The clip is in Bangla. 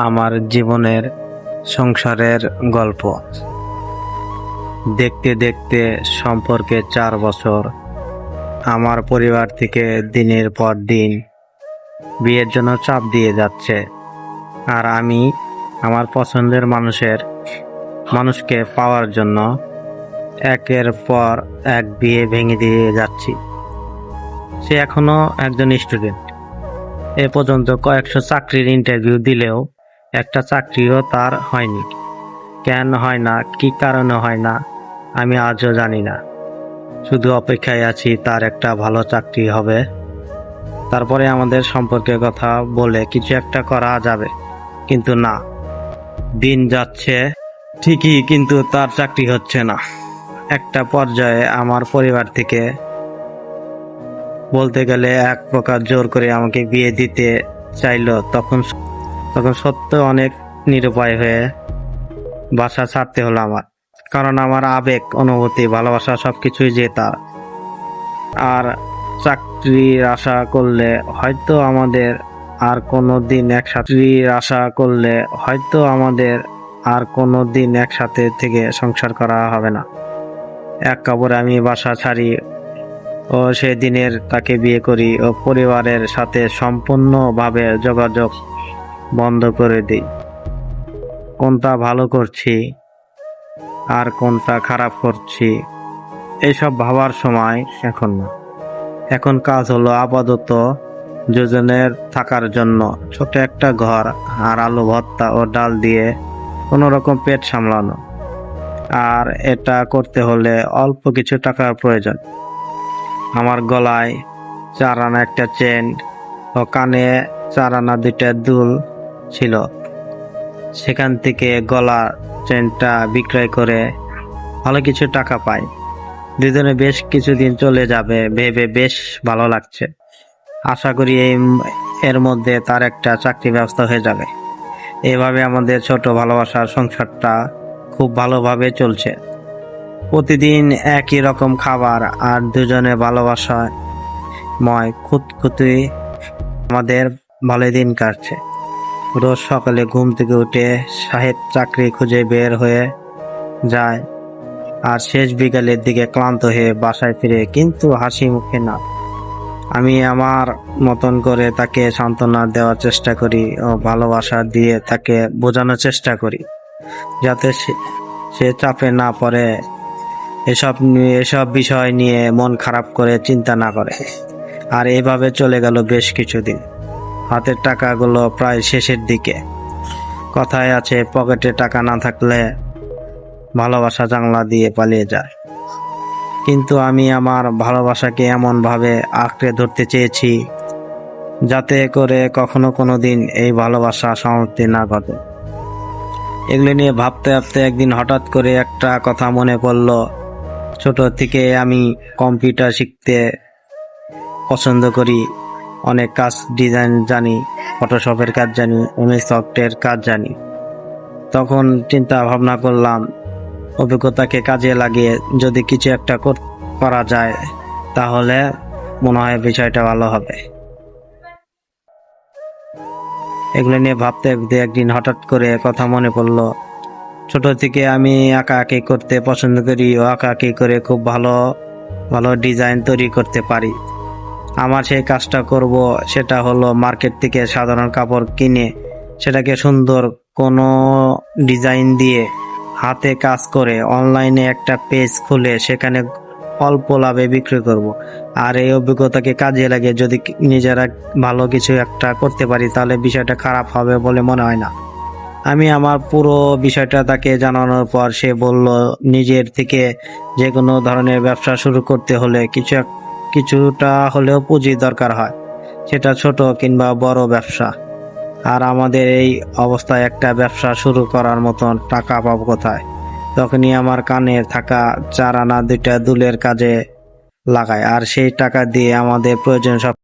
আমার জীবনের সংসারের গল্প। দেখতে দেখতে সম্পর্কে 4 বছর। আমার পরিবার থেকে দিনের পর দিন বিয়ের জন্য চাপ দিয়ে যাচ্ছে, আর আমি আমার পছন্দের মানুষকে পাওয়ার জন্য একের পর এক বিয়ে ভেঙে দিয়ে যাচ্ছি। সে এখনো একজন স্টুডেন্ট। এ পর্যন্ত কয়েকশো চাকরির ইন্টারভিউ দিলেও একটা চাকরিও তার হয়নি। কেন হয় না, কি কারণে হয় না, আমি আজও জানি না। শুধু অপেক্ষায় আছি তার একটা ভালো চাকরি হবে, তারপরে আমাদের সম্পর্কের কথা বলে কিছু একটা করা যাবে। কিন্তু না, দিন যাচ্ছে ঠিকই, কিন্তু তার চাকরি হচ্ছে না। একটা পর্যায়ে আমার পরিবার থেকে বলতে গেলে এক প্রকার জোর করে আমাকে বিয়ে দিতে চাইলো। তখন সত্য অনেক নিরুপায় হয়ে বাসা ছাড়তে হলো আমার। কারণ আমার আবেগ, অনুভূতি, ভালোবাসা সবকিছুই যে তার। আর চাকরির আশা করলে হয়তো আমাদের আর কোনো দিন একসাথে থেকে সংসার করা হবে না। এক কাপড়ে আমি বাসা ছাড়ি ও সেদিনের তাকে বিয়ে করি ও পরিবারের সাথে সম্পূর্ণভাবে যোগাযোগ বন্ধ করে দিই। কোনটা ভালো করছি আর কোনটা খারাপ করছি এইসব ভাবার সময় এখন না। এখন কাজ হলো আপাতত দুজনের থাকার জন্য ছোট একটা ঘর আর আলু ভর্তা ও ডাল দিয়ে কোনো রকম পেট সামলানো। আর এটা করতে হলে অল্প কিছু টাকার প্রয়োজন। আমার গলায় 4 আনা একটা চেন ও কানে 4 আনা 2টা দুল ছিল। সেখান থেকে গলার চেনটা বিক্রয় করে ভালো কিছু টাকা পাই। দুজনে বেশ কিছুদিন চলে যাবে ভেবে বেশ ভালো লাগছে। আশা করি এর মধ্যে তার একটা চাকরি ব্যবস্থা হয়ে যাবে। এভাবে আমাদের ছোট ভালোবাসার সংসারটা খুব ভালোভাবে চলছে। প্রতিদিন একই রকম খাবার আর দুজনে ভালোবাসাময় খুঁতখুঁতি আমাদের ভালো দিন কাটছে। রোজ সকালে ঘুম থেকে উঠে সাহেব চাকরি খুঁজে বের হয়ে যায়, আর শেষ বিকালের দিকে ক্লান্ত হয়ে বাসায় ফিরে, কিন্তু হাসি মুখে না। আমি আমার মতন করে তাকে সান্ত্বনা দেওয়ার চেষ্টা করি ও ভালোবাসা দিয়ে তাকে বোঝানোর চেষ্টা করি, যাতে সে চাপে না পড়ে, এসব বিষয় নিয়ে মন খারাপ করে চিন্তা না করে। আর এভাবে চলে গেল বেশ কিছুদিন। হাতের টাকাগুলো প্রায় শেষের দিকে। কথায় আছে, পকেটে টাকা না থাকলে ভালোবাসা জানলা দিয়ে পালিয়ে যায়। কিন্তু আমি আমার ভালোবাসাকে এমনভাবে আঁকড়ে ধরতে চেয়েছি যাতে করে কখনো কোনো দিন এই ভালোবাসা সমাপ্তি না ঘটে। এগুলো নিয়ে ভাবতে ভাবতে একদিন হঠাৎ করে একটা কথা মনে পড়ল। ছোট থেকে আমি কম্পিউটার শিখতে পছন্দ করি। অনেক কাজ, ডিজাইন জানি, ফটোশপের কাজ জানি, এমএস সফটওয়্যার কাজ জানি। তখন চিন্তা ভাবনা করলাম, অভিজ্ঞতাকে কাজে লাগিয়ে যদি কিছু একটা করা যায় তাহলে মনে হয় বিষয়টা ভালো হবে। এগুলো নিয়ে ভাবতে ভাবতে একদিন হঠাৎ করে কথা মনে পড়লো। ছোট থেকে আমি আঁকাআঁকি করতে পছন্দ করি ও আঁকাআঁকি করে খুব ভালো ভালো ডিজাইন তৈরি করতে পারি। আমার সেই কাজটা করব, সেটা হলো মার্কেট থেকে সাধারণ কাপড় কিনে সেটাকে সুন্দর কোনো ডিজাইন দিয়ে হাতে কাজ করে অনলাইনে একটা পেজ খুলে সেখানে অল্প লাভে বিক্রি করব। আর এই অভিজ্ঞতাকে কাজে লাগে যদি নিজেরা ভালো কিছু একটা করতে পারি তাহলে বিষয়টা খারাপ হবে বলে মনে হয় না। আমি আমার পুরো বিষয়টা তাকে জানানোর পর সে বলল, নিজের থেকে যে কোনো ধরনের ব্যবসা শুরু করতে হলে কিছুটা হলেও পুঁজির দরকার হয়, সেটা ছোট কিংবা বড় ব্যবসা। আর আমাদের এই অবস্থায় একটা ব্যবসা শুরু করার মতন টাকা পাবো কোথায়? তখনই আমার কানে থাকা 4 আনা 2টা দুলের কাজে লাগায়, আর সেই টাকা দিয়ে আমাদের প্রয়োজন সব